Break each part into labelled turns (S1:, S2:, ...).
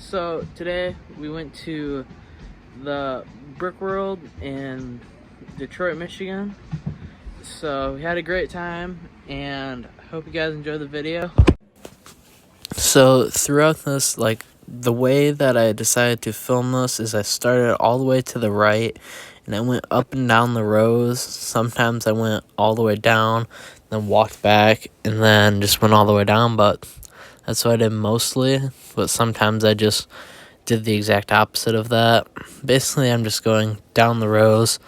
S1: So today we went to the Brickworld in Detroit, Michigan. So we had a great time, and I hope you guys enjoy the video. So throughout this, the way that I decided to film this is I started all the way to the right, and I went up and down the rows. Sometimes I went all the way down, then walked back, and then just went all the way down, but that's what I did mostly. But sometimes I just did the exact opposite of that. Basically, I'm just going down the rows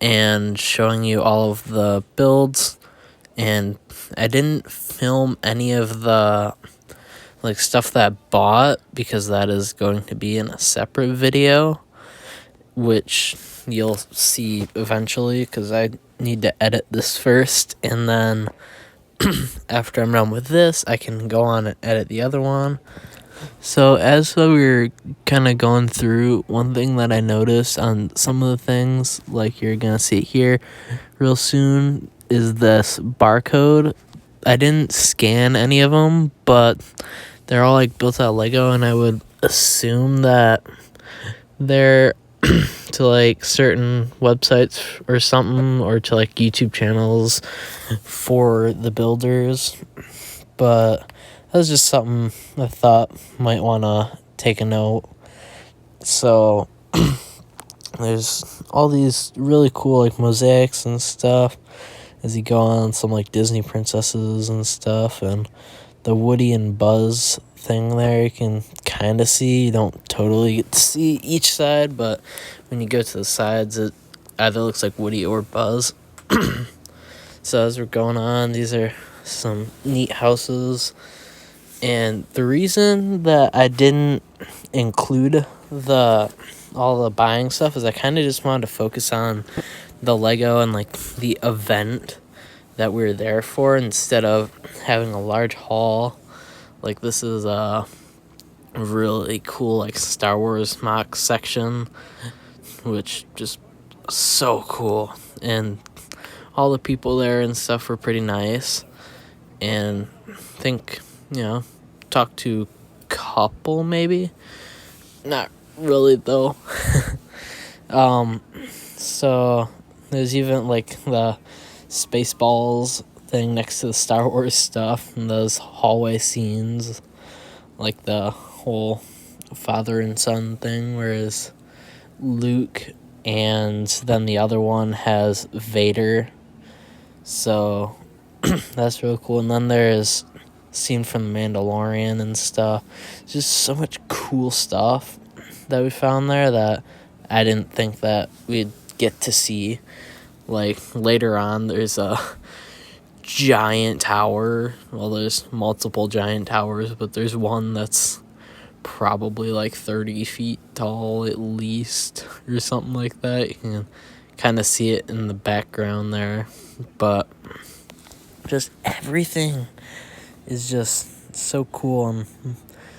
S1: and showing you all of the builds, and I didn't film any of the stuff that I bought because that is going to be in a separate video, which you'll see eventually because I need to edit this first, and then after I'm done with this I can go on and edit the other one. So as we were kind of going through, one thing that I noticed on some of the things, like you're going to see here real soon, is this barcode. I didn't scan any of them, but they're all built out of Lego, and I would assume that they're to certain websites or something, or to YouTube channels for the builders. But that was just something I thought might want to take a note. So there's all these really cool mosaics and stuff as you go on, some Disney princesses and stuff, and the Woody and Buzz thing there you can kind of see. You don't totally get to see each side, but when you go to the sides it either looks like Woody or Buzz. So as we're going on, these are some neat houses. And the reason that I didn't include all the buying stuff is I kind of just wanted to focus on the Lego and the event that we were there for, instead of having a large haul. This is a really cool Star Wars mock section, which just so cool, and all the people there and stuff were pretty nice. And I think, talked to a couple, maybe. Not really, though. So there's even, the Spaceballs thing next to the Star Wars stuff, and those hallway scenes, the whole father and son thing, whereas Luke and then the other one has Vader. So that's really cool. And then there's scene from The Mandalorian and stuff. Just so much cool stuff that we found there that I didn't think that we'd get to see. Later on, there's a giant tower. Well, there's multiple giant towers, but there's one that's probably 30 feet tall at least, or something like that. You can kind of see it in the background there, but just everything is just so cool, and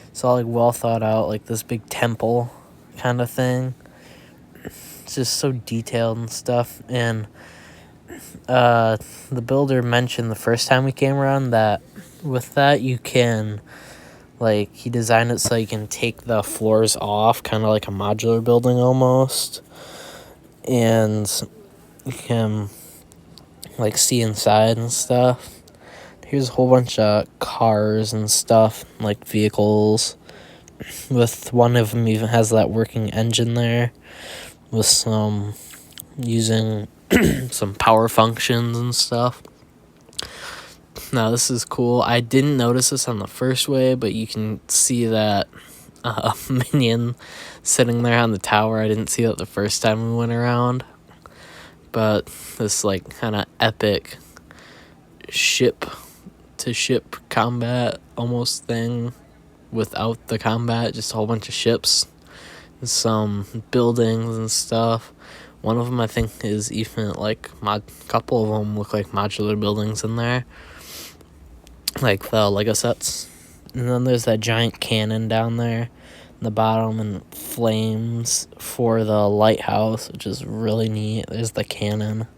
S1: it's all well thought out, this big temple kind of thing. It's just so detailed and stuff. And the builder mentioned the first time we came around that with that you can he designed it so you can take the floors off, kind of like a modular building almost, and you can see inside and stuff. Here's a whole bunch of cars and stuff, vehicles, with one of them even has that working engine there, with some using some power functions and stuff. Now this is cool. I didn't notice this on the first way, but you can see that minion sitting there on the tower. I didn't see that the first time we went around, but this kind of epic ship to ship combat almost thing without the combat, just a whole bunch of ships and some buildings and stuff. One of them I think is even couple of them look like modular buildings in there, the Lego sets. And then there's that giant cannon down there in the bottom, and flames for the lighthouse, which is really neat. There's the cannon.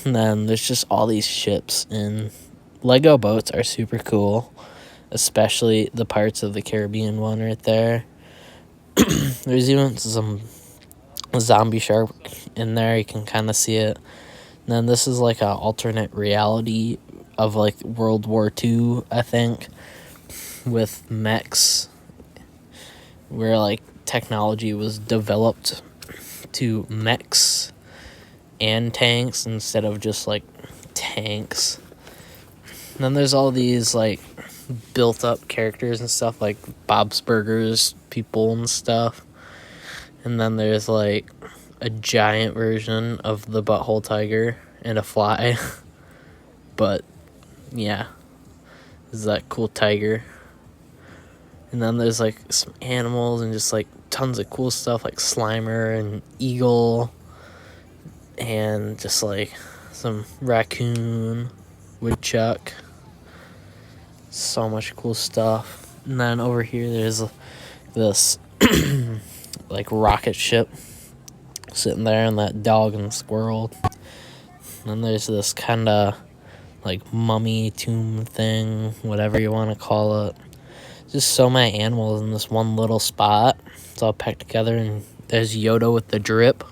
S1: And then there's just all these ships, and Lego boats are super cool. especially the Pirates of the Caribbean one right there. There's even some zombie shark in there. You can kind of see it. And then this is like an alternate reality of like World War II, I think, with mechs, where like technology was developed to mechs and tanks instead of just like tanks. And then there's all these like built up characters and stuff, like Bob's Burgers people and stuff. And then there's like a giant version of the butthole tiger and a fly. But yeah, this is that cool tiger. And then there's like some animals and just like tons of cool stuff like Slimer and Eagle and just like some raccoon, woodchuck. So much cool stuff. And then over here there's this like rocket ship sitting there, and that dog and squirrel. And then there's this kind of like mummy tomb thing, whatever you want to call it. Just so many animals in this one little spot. It's all packed together, and there's Yoda with the drip.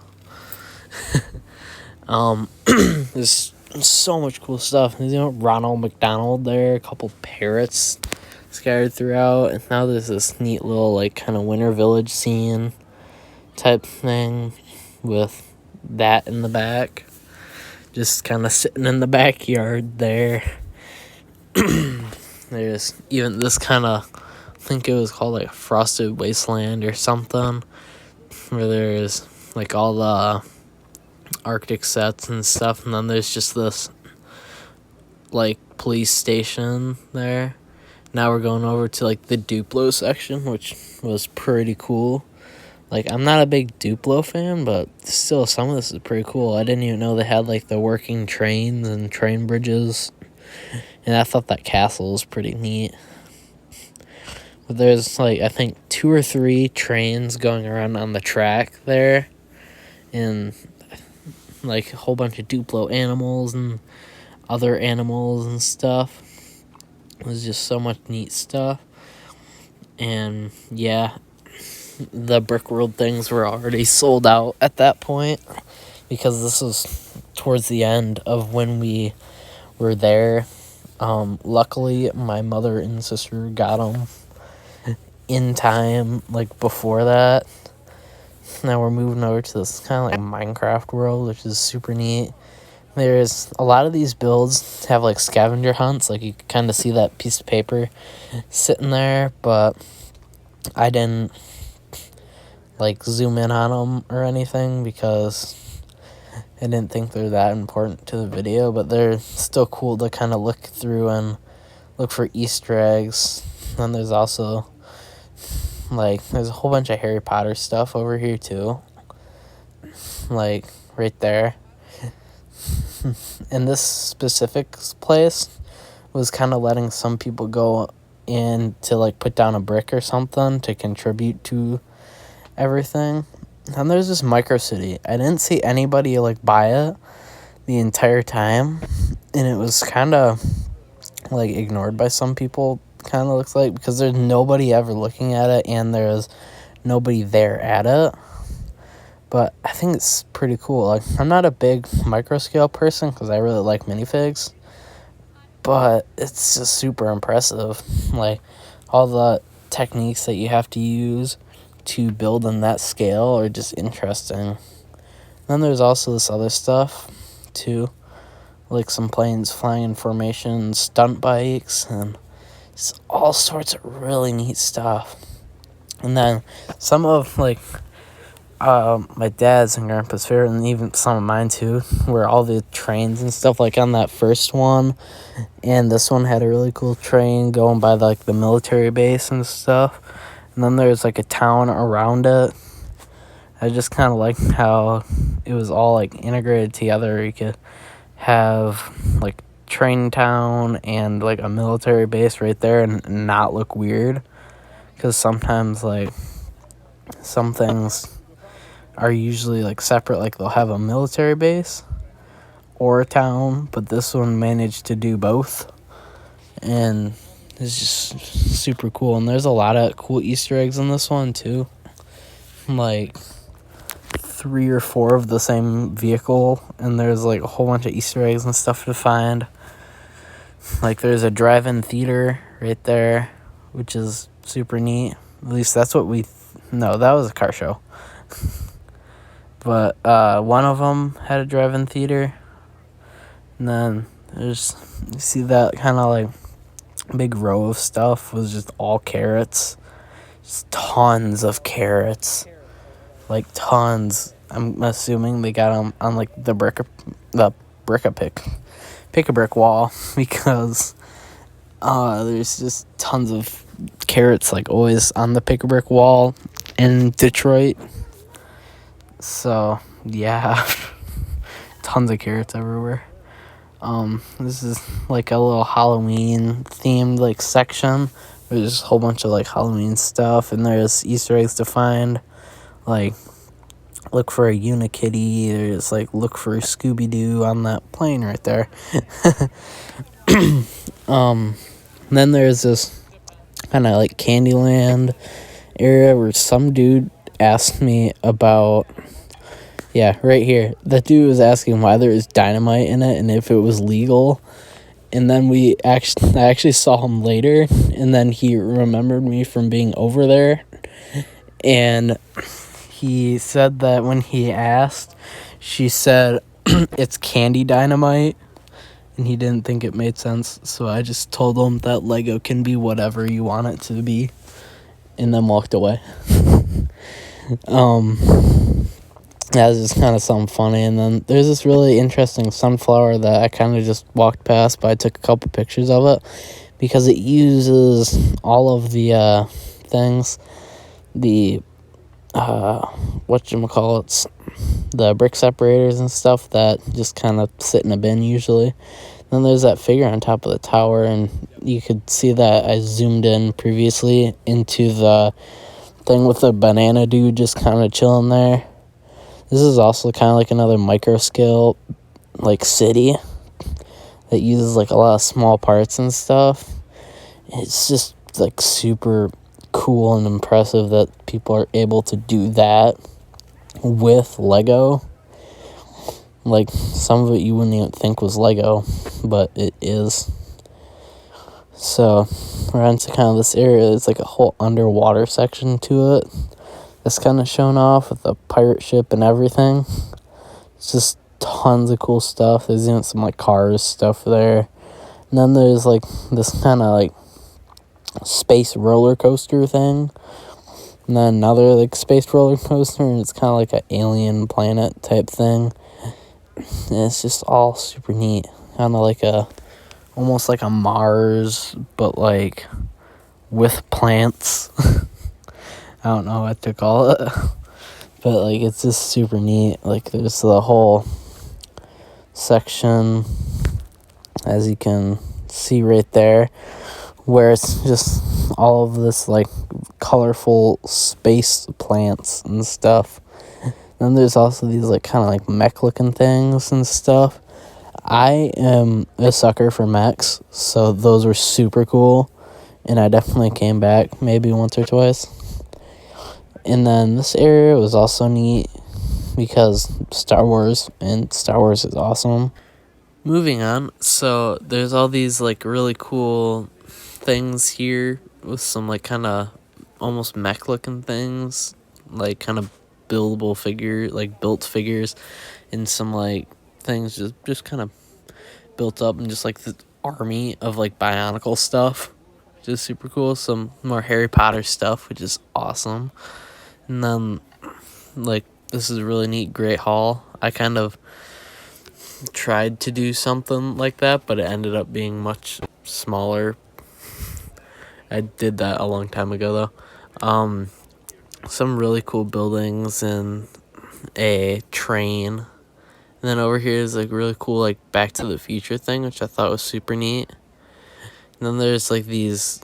S1: There's so much cool stuff. There's, Ronald McDonald there, a couple parrots scattered throughout, and now there's this neat little like kind of winter village scene type thing with that in the back, just kind of sitting in the backyard there. There's even this kind of, I think it was called like Frosted Wasteland or something, where there's like all the Arctic sets and stuff, and then there's just this like police station there. Now we're going over to like the Duplo section, which was pretty cool. Like, I'm not a big Duplo fan, but still, some of this is pretty cool. I didn't even know they had like the working trains and train bridges, and I thought that castle was pretty neat. But there's like, I think 2 or 3 trains going around on the track there, and like a whole bunch of Duplo animals and other animals and stuff. It was just so much neat stuff. And yeah, the Brickworld things were already sold out at that point, because this was towards the end of when we were there. Luckily, my mother and sister got them in time, like before that. Now we're moving over to this kind of like Minecraft world, which is super neat. There's a lot of these builds have like scavenger hunts, like you can kind of see that piece of paper sitting there, but I didn't like zoom in on them or anything because I didn't think they're that important to the video, but they're still cool to kind of look through and look for Easter eggs. Then there's also like, there's a whole bunch of Harry Potter stuff over here too, like right there. And this specific place was kind of letting some people go in to like put down a brick or something to contribute to everything. And there's this micro city. I didn't see anybody like buy it the entire time, and it was kind of like ignored by some people, kind of looks like, because there's nobody ever looking at it and there's nobody there at it. But I think it's pretty cool. Like, I'm not a big micro scale person because I really like minifigs, but it's just super impressive. Like, all the techniques that you have to use to build on that scale are just interesting. Then there's also this other stuff too, like some planes flying in formation, stunt bikes, and just all sorts of really neat stuff. And then some of like my dad's and grandpa's favorite, and even some of mine too, were all the trains and stuff, like on that first one. And this one had a really cool train going by like the military base and stuff. And then there's like a town around it. I just kind of liked how it was all like integrated together. You could have like train town and like a military base right there and not look weird. Because sometimes like some things are usually like separate, like they'll have a military base or a town, but this one managed to do both, and is just super cool. And there's a lot of cool Easter eggs in this one too. Like 3 or 4 of the same vehicle, and there's like a whole bunch of Easter eggs and stuff to find. Like there's a drive-in theater right there, which is super neat. At least that's what no, that was a car show. But one of them had a drive-in theater. And then you see that kind of like big row of stuff was just all carrots. Just tons of carrots. Like tons. I'm assuming they got them on like the pick-a-brick wall, because there's just tons of carrots like always on the pick-a-brick wall in Detroit. So yeah, tons of carrots everywhere. This is like a little Halloween themed like section. There's a whole bunch of like Halloween stuff, and there's Easter eggs to find. Like look for a Unikitty. There's like look for Scooby-Doo on that plane right there. Then there's this kind of like Candyland area where some dude asked me about. Yeah, right here. That dude was asking why there was dynamite in it and if it was legal. And then I actually saw him later, and then he remembered me from being over there. And he said that when he asked, she said it's candy dynamite, and he didn't think it made sense. So I just told him that Lego can be whatever you want it to be, and then walked away. That was just kind of something funny. And then there's this really interesting sunflower that I kind of just walked past, but I took a couple pictures of it because it uses all of the things, the whatchamacallits, the brick separators and stuff that just kind of sit in a bin usually. Then there's that figure on top of the tower, and you could see that I zoomed in previously into the thing with the banana dude just kind of chilling there. This is also kind of like another micro scale like city that uses like a lot of small parts and stuff. It's just like super cool and impressive that people are able to do that with Lego. Like some of it you wouldn't even think was Lego, but it is. So we're into kind of this area. It's like a whole underwater section to it. It's kind of shown off with the pirate ship and everything. It's just tons of cool stuff. There's even some like cars stuff there. And then there's like this kind of like space roller coaster thing. And then another like space roller coaster, and it's kind of like an alien planet type thing. And it's just all super neat. Kind of like almost like a Mars, but like with plants. I don't know what to call it, but like it's just super neat. Like there's the whole section, as you can see right there, where it's just all of this like colorful space plants and stuff. Then there's also these like kind of like mech looking things and stuff. I am a sucker for mechs, so those were super cool, and I definitely came back maybe once or twice. And then this area was also neat because Star Wars, and Star Wars is awesome. Moving on, so there's all these like really cool things here with some like kind of almost mech looking things, like kind of built figures, and some like things just kind of built up, and just like the army of like Bionicle stuff, which is super cool. Some more Harry Potter stuff, which is awesome. And then, like, this is a really neat Great Hall. I kind of tried to do something like that, but it ended up being much smaller. I did that a long time ago, though. Some really cool buildings and a train. And then over here is, like, really cool, like, Back to the Future thing, which I thought was super neat. And then there's, like, these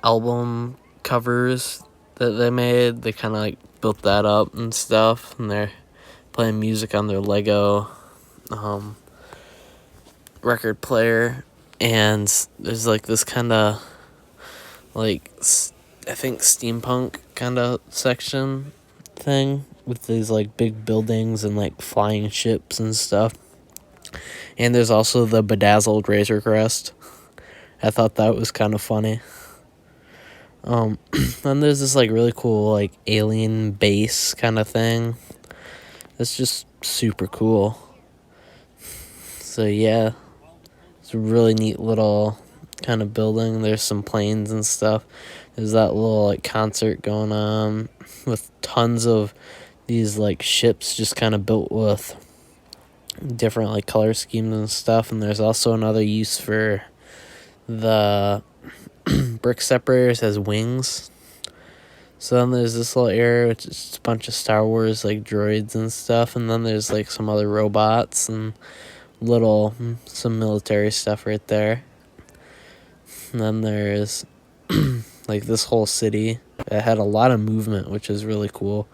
S1: album covers that they made. They kind of like built that up and stuff, and they're playing music on their Lego record player. and there's like this kind of like I think steampunk kind of section thing with these like big buildings and like flying ships and stuff. And there's also the bedazzled Razor Crest. I thought that was kind of funny. Then there's this like really cool like alien base kind of thing. It's just super cool. So yeah, it's a really neat little kind of building. There's some planes and stuff. There's that little like concert going on with tons of these like ships just kind of built with different like color schemes and stuff. And there's also another use for the brick separators as wings. So then there's this little area which is just a bunch of Star Wars like droids and stuff, and then there's like some other robots and some military stuff right there. And then there's like this whole city that had a lot of movement, which is really cool.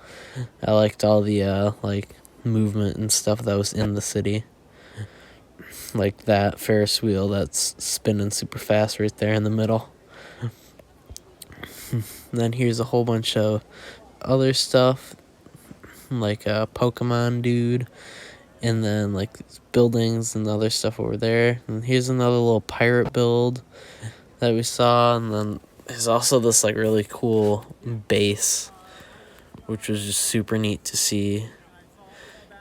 S1: I liked all the like movement and stuff that was in the city. Like that Ferris wheel that's spinning super fast right there in the middle. And then here's a whole bunch of other stuff, like a Pokemon dude, and then like buildings and other stuff over there. And here's another little pirate build that we saw, and then there's also this like really cool base, which was just super neat to see.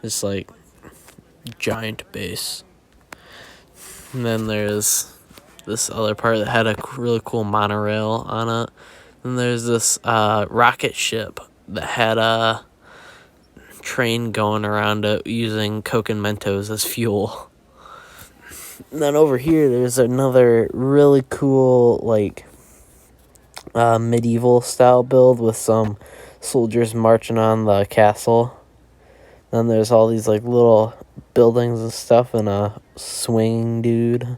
S1: This like giant base. And then there's this other part that had a really cool monorail on it. And there's this rocket ship that had a train going around it using Coke and Mentos as fuel. And then over here, there's another really cool, like, medieval style build with some soldiers marching on the castle. Then there's all these, like, little buildings and stuff and a swinging dude.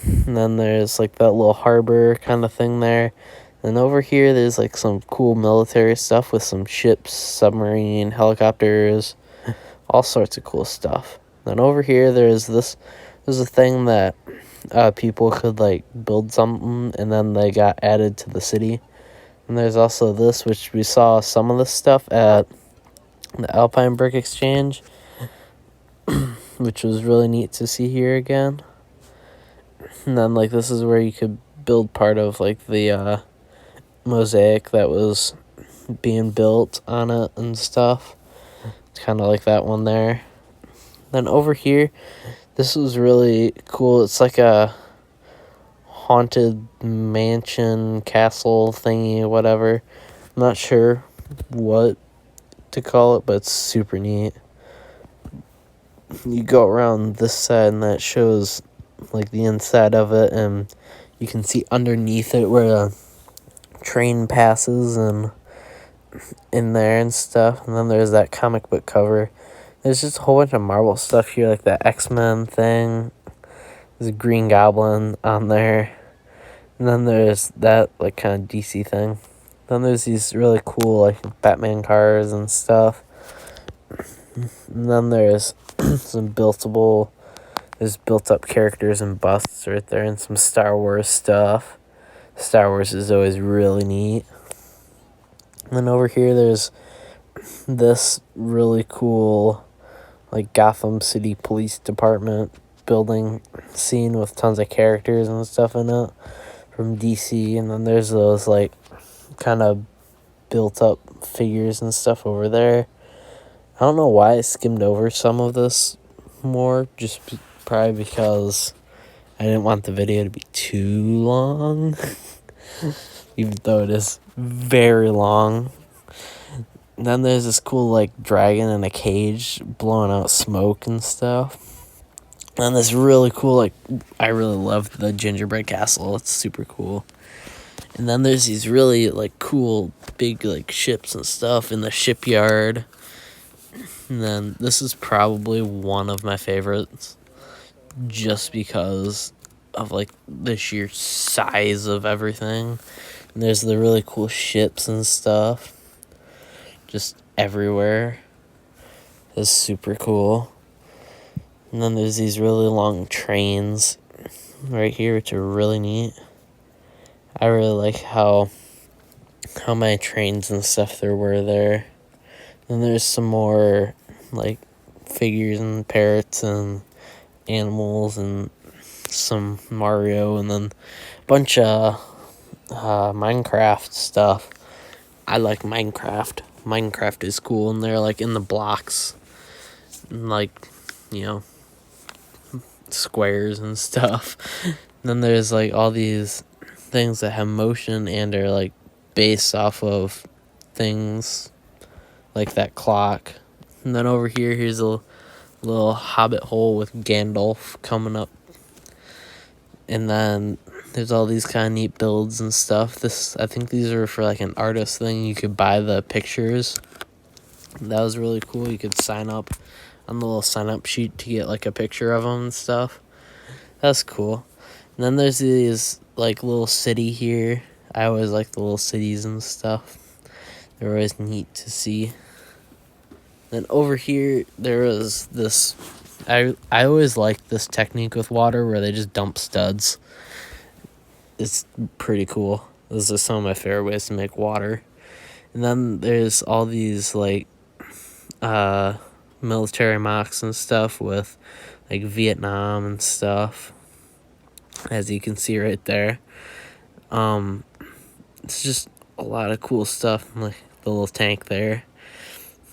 S1: And then there's, like, that little harbor kind of thing there. And over here, there's, like, some cool military stuff with some ships, submarine, helicopters, all sorts of cool stuff. Then over here, there's a thing that people could, like, build something, and then they got added to the city. And there's also this, which we saw some of this stuff at the Alpine Brick Exchange, which was really neat to see here again. And then, like, this is where you could build part of, like, the mosaic that was being built on it and stuff. It's kind of like that one there. Then over here, this was really cool. It's like a haunted mansion, castle thingy, whatever. I'm not sure what to call it, but it's super neat. You go around this side and that shows like the inside of it, and you can see underneath it where a train passes and in there and stuff. And then there's that comic book cover. There's just a whole bunch of Marvel stuff here, like that X-Men thing. There's a Green Goblin on there. And then there's that like kind of DC thing. Then there's these really cool like Batman cars and stuff. And then there's some there's built up characters and busts right there, and some Star Wars stuff. Star Wars is always really neat. And then over here there's this really cool like Gotham City Police Department building scene with tons of characters and stuff in it from DC. And then there's those like kind of built up figures and stuff over there. I don't know why I skimmed over some of this more, probably because I didn't want the video to be too long, even though it is very long. And then there's this cool like dragon in a cage blowing out smoke and stuff. And this really cool, like, I really love the gingerbread castle. It's super cool. And then there's these really like cool big like ships and stuff in the shipyard. And then this is probably one of my favorites, just because of like the sheer size of everything. And there's the really cool ships and stuff just everywhere. It's super cool. And then there's these really long trains right here, which are really neat. I really like how many trains and stuff there were there. And there's some more like figures and parrots and animals and some Mario, and then a bunch of Minecraft stuff. I like Minecraft. Minecraft is cool, and they're like in the blocks, and like, you know, squares and stuff. And then there's like all these things that have motion and are like based off of things like that clock. And then over here, here's a little hobbit hole with Gandalf coming up. And then there's all these kind of neat builds and stuff. I think these are for like an artist thing. You could buy the pictures. That was really cool. You could sign up on the little sign up sheet to get like a picture of them and stuff. That's cool. And then there's these like little city here. I always like the little cities and stuff. They're always neat to see. Then over here, there was this, I always liked this technique with water where they just dump studs. It's pretty cool. Those are some of my favorite ways to make water. And then there's all these like military mocks and stuff with like Vietnam and stuff, as you can see right there. It's just a lot of cool stuff, like the little tank there.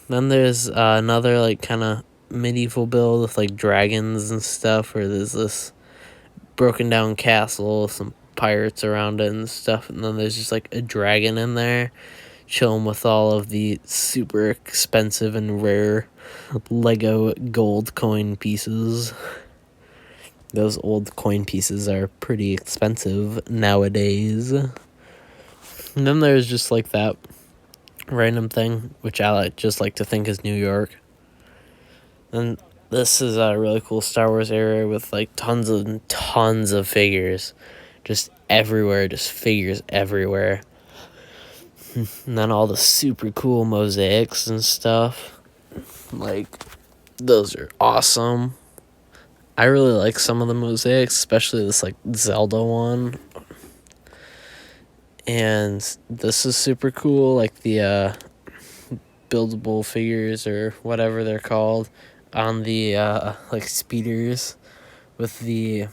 S1: Then there's another like kind of medieval build with like dragons and stuff, where there's this broken down castle with some pirates around it and stuff, and then there's just like a dragon in there chilling with all of the super expensive and rare Lego gold coin pieces. Those old coin pieces are pretty expensive nowadays. And then there's just like that random thing, which I just like to think is New York. And this is a really cool Star Wars area with like tons of figures, just everywhere, just figures everywhere. And then all the super cool mosaics and stuff, like those are awesome. I really like some of the mosaics, especially this like Zelda one. And this is super cool, like the buildable figures or whatever they're called on the like speeders with the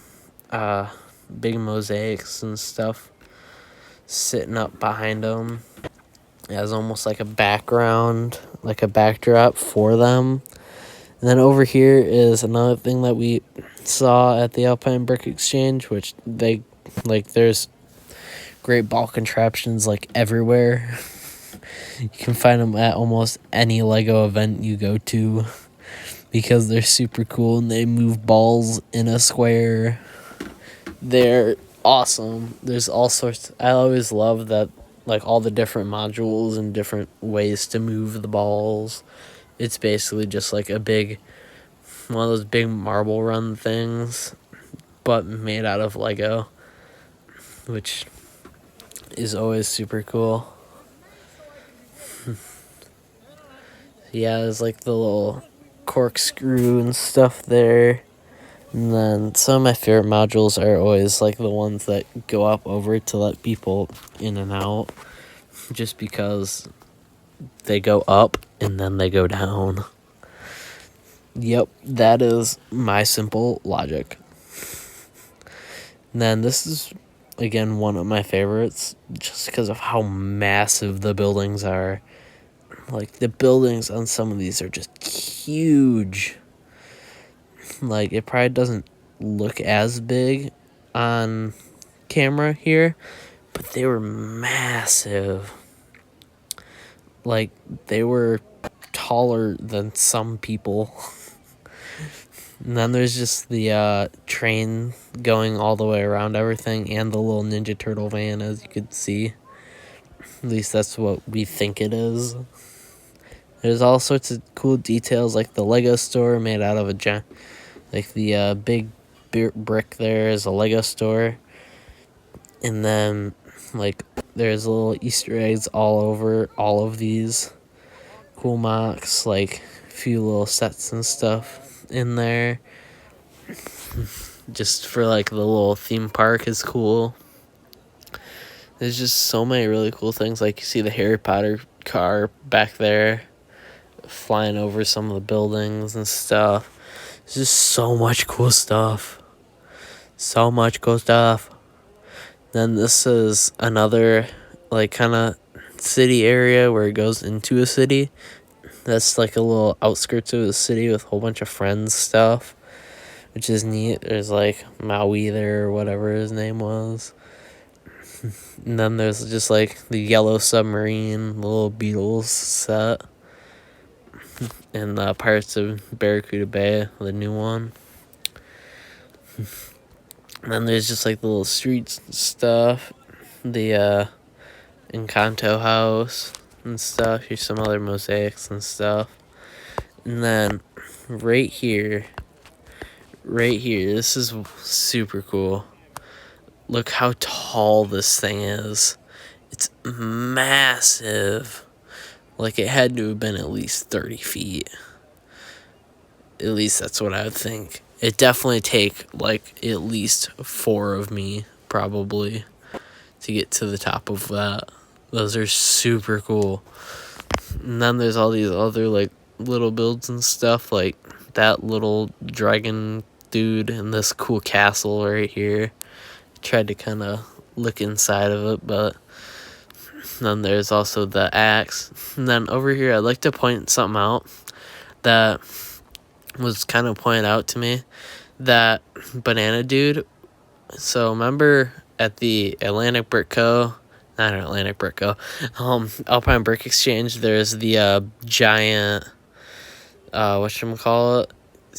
S1: big mosaics and stuff sitting up behind them as almost like a background, like a backdrop for them. And then over here is another thing that we saw at the Alpine Brick Exchange, which they like there's great ball contraptions like everywhere. You can find them at almost any Lego event you go to because they're super cool and they move balls in a square. They're awesome. There's all sorts. I always love that, like all the different modules and different ways to move the balls. It's basically just like one of those big marble run things, but made out of Lego, which is always super cool. Yeah, there's like the little corkscrew and stuff there. And then some of my favorite modules are always like the ones that go up over to let people in and out, just because they go up and then they go down. Yep, that is my simple logic. And then this is, again, one of my favorites, just because of how massive the buildings are. Like, the buildings on some of these are just huge. Like, it probably doesn't look as big on camera here, but they were massive. Like, they were taller than some people. And then there's just the train going all the way around everything, and the little Ninja Turtle van, as you could see. At least that's what we think it is. There's all sorts of cool details, like the Lego store made out of like the big brick there is a Lego store. And then, like, there's little Easter eggs all over all of these cool mocks, like a few little sets and stuff in there. just for like the little theme park is cool. There's just so many really cool things. Like you see the Harry Potter car back there flying over some of the buildings and stuff. There's just so much cool stuff. So much cool stuff. Then this is another like kind of city area where it goes into a city. That's like a little outskirts of the city with a whole bunch of friends stuff, which is neat. There's like Maui there or whatever his name was. And then there's just like the Yellow Submarine, the little Beatles set. And the Pirates of Barracuda Bay, the new one. And then there's just like the little streets and stuff. The Encanto house and stuff. Here's some other mosaics and stuff. And then right here, this is super cool. Look how tall this thing is. It's massive. Like, it had to have been at least 30 feet. At least that's what I would think. It definitely take, like, at least 4 of me, probably, to get to the top of that. Those are super cool. And then there's all these other, like, little builds and stuff, like that little dragon dude and this cool castle right here. Tried to kind of look inside of it, but then there's also the axe. And then over here, I'd like to point something out that was kind of pointed out to me. That banana dude. So remember at the Alpine Brick Exchange, there's the giant, whatchamacallit?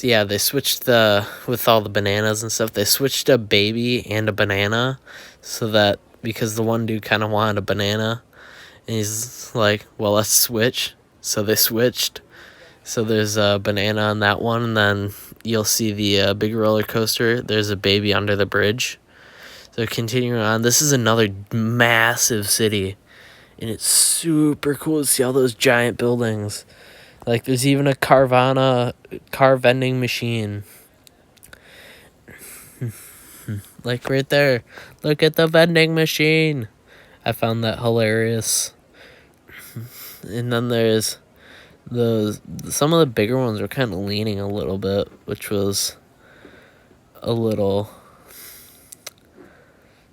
S1: Yeah, they switched with all the bananas and stuff, they switched a baby and a banana, so that, because the one dude kind of wanted a banana, and he's like, well, let's switch. So they switched. So there's a banana on that one, and then you'll see the big roller coaster. There's a baby under the bridge. So continuing on, this is another massive city, and it's super cool to see all those giant buildings. Like, there's even a car vending machine. Like, right there. Look at the vending machine. I found that hilarious. And then there's some of the bigger ones were kind of leaning a little bit, which was a little,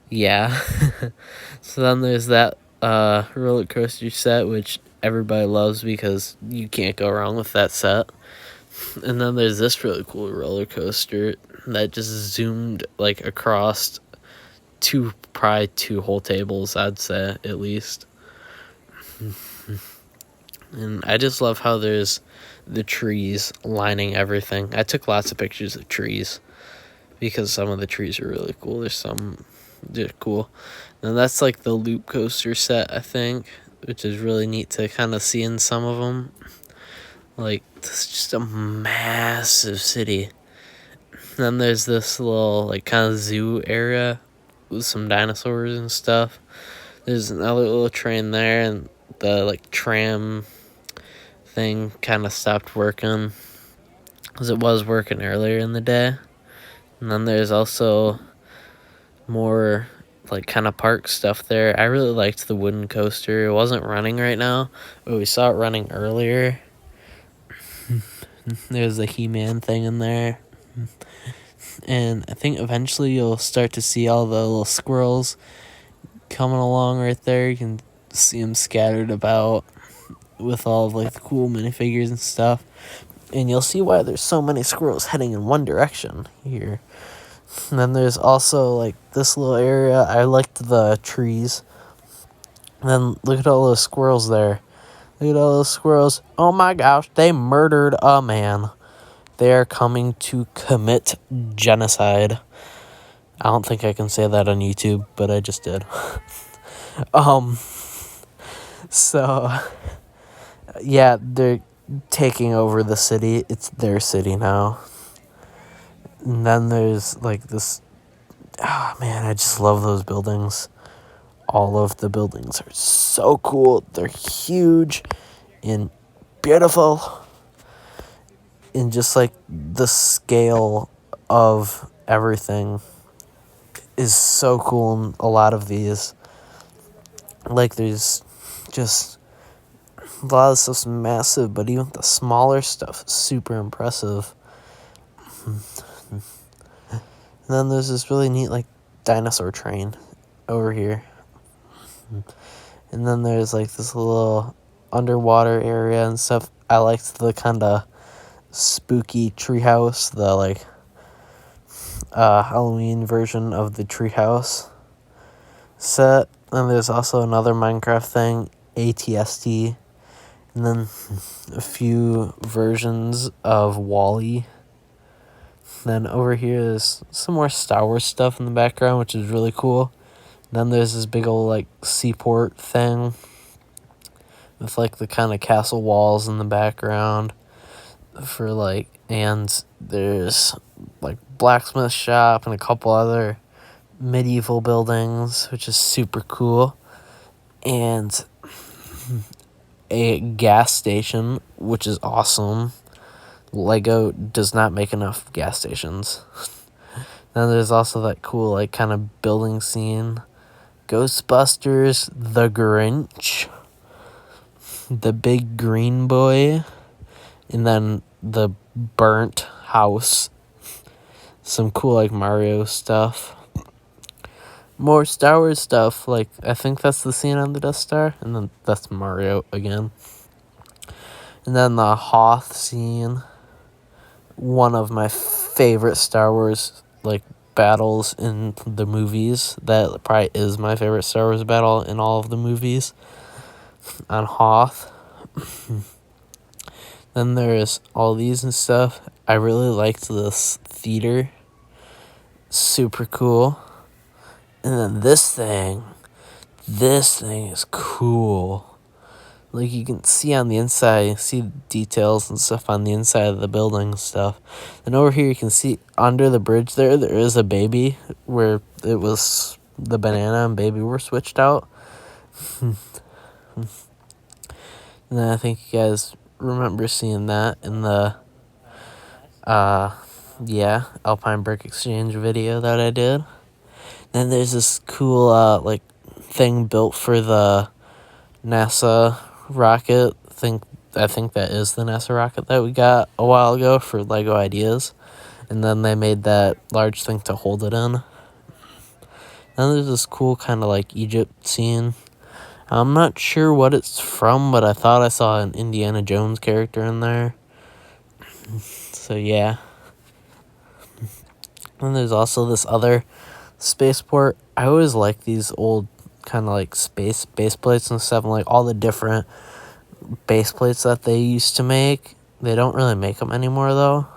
S1: yeah. So then there's that roller coaster set, which everybody loves because you can't go wrong with that set. And then there's this really cool roller coaster that just zoomed like across probably two whole tables, I'd say, at least. And I just love how there's the trees lining everything. I took lots of pictures of trees because some of the trees are really cool. There's some just cool. And that's like the loop coaster set, I think, which is really neat to kind of see in some of them. Like, it's just a massive city. Then there's this little, like, kind of zoo area with some dinosaurs and stuff. There's another little train there, and the, like, tram thing kind of stopped working because it was working earlier in the day. And then there's also more, like, kind of park stuff there. I really liked the wooden coaster. It wasn't running right now, but we saw it running earlier. There's the He-Man thing in there. And I think eventually you'll start to see all the little squirrels coming along right there. You can see them scattered about with all of, like, the cool minifigures and stuff. And you'll see why there's so many squirrels heading in one direction here. And then there's also, like, this little area. I liked the trees. And then look at all those squirrels there. Look at all those squirrels. Oh my gosh, they murdered a man. They are coming to commit genocide. I don't think I can say that on YouTube, but I just did. So, yeah, they're taking over the city. It's their city now. And then there's, like, this... Oh, man, I just love those buildings. All of the buildings are so cool. They're huge and beautiful. And just, like, the scale of everything is so cool in a lot of these. Like, there's just a lot of stuff's massive, but even the smaller stuff is super impressive. And then there's this really neat, like, dinosaur train over here. And then there's, like, this little underwater area and stuff. I liked the kind of spooky treehouse, the, like, Halloween version of the treehouse set. And there's also another Minecraft thing, ATST. And then a few versions of Wall-E. Then over here is some more Star Wars stuff in the background, which is really cool. Then there's this big old, like, seaport thing with, like, the kind of castle walls in the background for, like, and there's, like, blacksmith shop and a couple other medieval buildings, which is super cool. And a gas station, which is awesome. Lego does not make enough gas stations. Then there's also that cool, like, kind of building scene. Ghostbusters, the Grinch, the big green boy, and then the burnt house. Some cool, like, Mario stuff. More Star Wars stuff, like, I think that's the scene on the Death Star, and then that's Mario again. And then the Hoth scene, one of my favorite Star Wars, like, battles in the movies. That probably is my favorite Star Wars battle in all of the movies, on Hoth. Then there's all these and stuff. I really liked this theater. Super cool. And then this thing is cool. Like, you can see on the inside, you see details and stuff on the inside of the building and stuff. And over here, you can see under the bridge there is a baby where it was the banana and baby were switched out. And then I think you guys remember seeing that in the, Alpine Brick Exchange video that I did. Then there's this cool, like, thing built for the NASA rocket. I think that is the NASA rocket that we got a while ago for Lego Ideas. And then they made that large thing to hold it in. Then there's this cool kind of, like, Egypt scene. I'm not sure what it's from, but I thought I saw an Indiana Jones character in there. So, yeah. And there's also this other spaceport. I always like these old kind of, like, space base plates and stuff, and, like, all the different base plates that they used to make. They don't really make them anymore, though.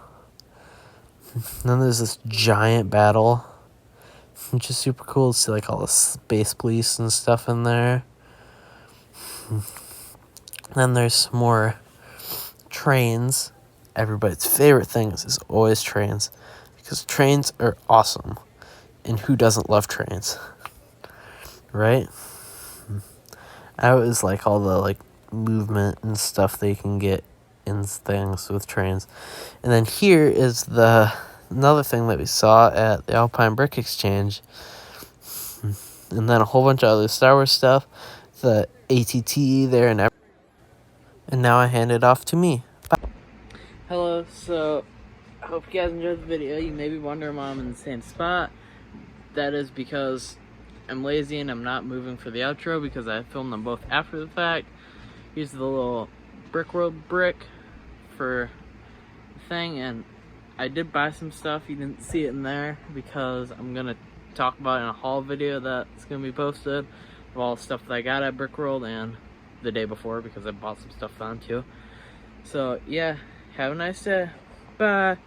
S1: And then there's this giant battle, which is super cool to see, like, all the space police and stuff in there. Then there's some more trains. Everybody's favorite things is always trains, because trains are awesome. And who doesn't love trains? Right? I always like all the, like, movement and stuff they can get in things with trains. And then here is another thing that we saw at the Alpine Brick Exchange. And then a whole bunch of other Star Wars stuff. The ATT there and everything. And now I hand it off to me. Bye. Hello, so I hope you guys enjoyed the video. You may be wondering why I'm in the same spot. That is because I'm lazy and I'm not moving for the outro, because I filmed them both after the fact. Here's the little Brickworld brick for the thing, and I did buy some stuff. You didn't see it in there because I'm going to talk about it in a haul video that's going to be posted of all the stuff that I got at Brickworld and the day before, because I bought some stuff then too. So yeah, have a nice day. Bye.